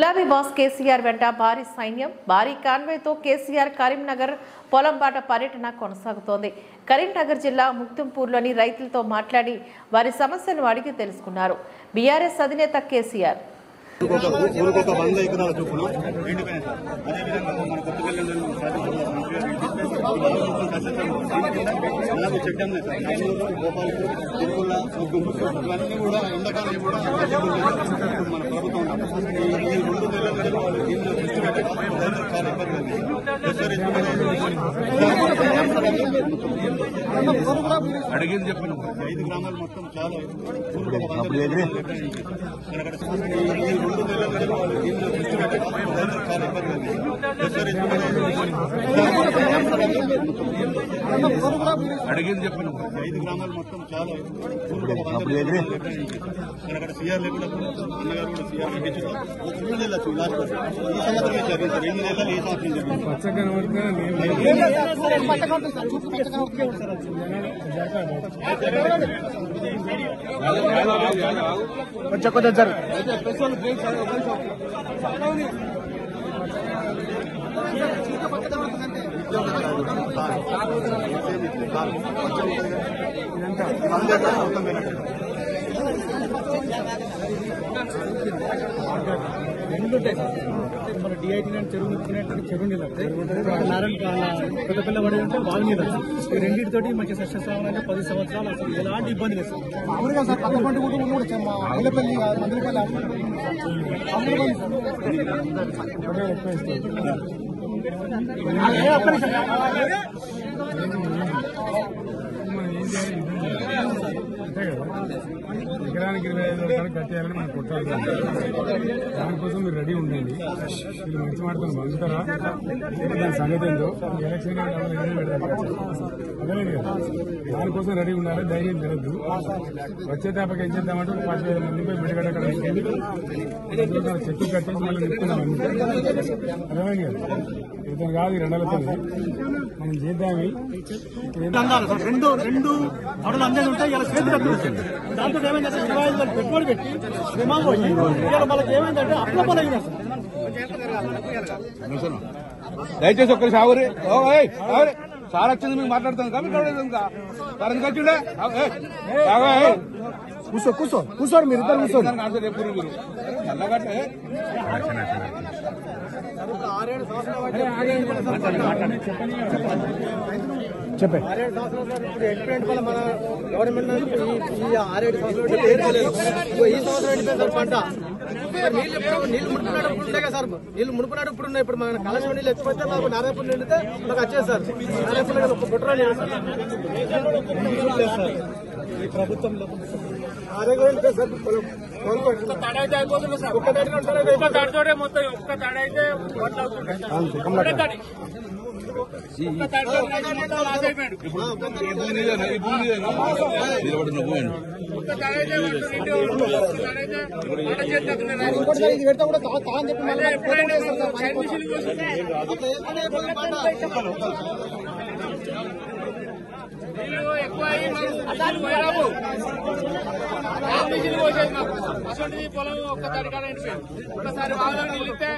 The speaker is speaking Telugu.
గులాబీ బాస్ కేసీఆర్ వెంట భారీ సైన్యం భారీ కాన్వేతో కేసీఆర్ కరీంనగర్ పొలంబాట పర్యటన కొనసాగుతోంది. కరీంనగర్ జిల్లా ముక్తంపూర్లోని రైతులతో మాట్లాడి వారి సమస్యలను అడిగి తెలుసుకున్నారు. బీఆర్ఎస్ అధినేత కేసీఆర్ అడిగింది చెప్పాను 5 గ్రామాలు మొత్తం చాలా అడిగింది చెప్పాను 5 గ్రామాలు మొత్తం చాలా అక్కడ సీఆర్ లేకుండా అన్నగారు కూడా సీఆర్ వెళ్ళచ్చు ఈ సంవత్సరం జరిగింది సార్ 8 నెలలు ఏ సంవత్సరం మన డిఐటీ చెరువు చెరువు నీళ్ళు పెద్దపిల్ల పడి ఉంటే బావి నీళ్ళు ఈ రెండింటితోటి మంచి సక్సెస్ అవ్వాలంటే 10 సంవత్సరాలు అసలు ఎలాంటి ఇబ్బంది లేదు సార్. మామూలుగా సార్ పక్క పంట కూడా ఐలపల్లి ఎకరానికి 25 రూపాయలు కట్టేయాలని మనం కొట్టాలి. దానికోసం మీరు రెడీ ఉండండి. మీరు మంచి మాటలు అందుతారా దాని సంగతి ఏందో ఎలక్షన్ అదేలేదు కదా. దానికోసం రెడీ ఉండాలి. ధైర్యం జరగద్దు. వచ్చే తప్పక ఏం చేద్దామంటే 15,000 మందిపై బిడగడ చెట్టు కట్టేసి మళ్ళీ నిలుపుతున్నాం. అర్థమైంది కదా. ఇతను కాదు ఈ 2 నెలలతో మనం చేద్దామి. రెండు అడుగులు అందేది ఉంటాయి. ఇలా చేతి కట్టుకుంటుంది. దాంతో ఏమైందంటే 25,000 పెట్టుబడి పెట్టి విమానం పోయి ఇలా వాళ్ళకి ఏమైందంటే అప్లపలు అయినా దయచేసి ఒక్కరి సాగురి సార్ వచ్చింది మీకు మాట్లాడుతాను సార్ ఎందుకు వచ్చిండే కూర్చోండి మీరు ఇద్దరు కూర్చోండి. మీరు నల్లగట్టే చెప్పే 6 సంవత్సరాలు వల్ల మన గవర్నమెంట్ ఈ 6 సంవత్సరాలు ఈ సంవత్సరం పంట నీళ్లు మునుకున్నాడు కదా సార్. నీళ్లు మునుకున్నాడు ఇప్పుడు ఉన్నాయి. ఇప్పుడు మన కాళేశ్వరం నీళ్ళు ఎక్కిపోతే మాకు నారాయణపూర్ నిండితే మాకు వచ్చేది సార్. నారాయణపూర్ ఒక కుట్ర లేదు సార్ ఈ ప్రభుత్వంలో. అదే సార్ ఒక్క తాడైతే అయిపోతుంది సార్. ఒక్క తాడితోటే మొత్తం ఒక్క తాడైతే పొలం ఒక్క తడికాడ ఒక్కసారి బాగా నిలిస్తే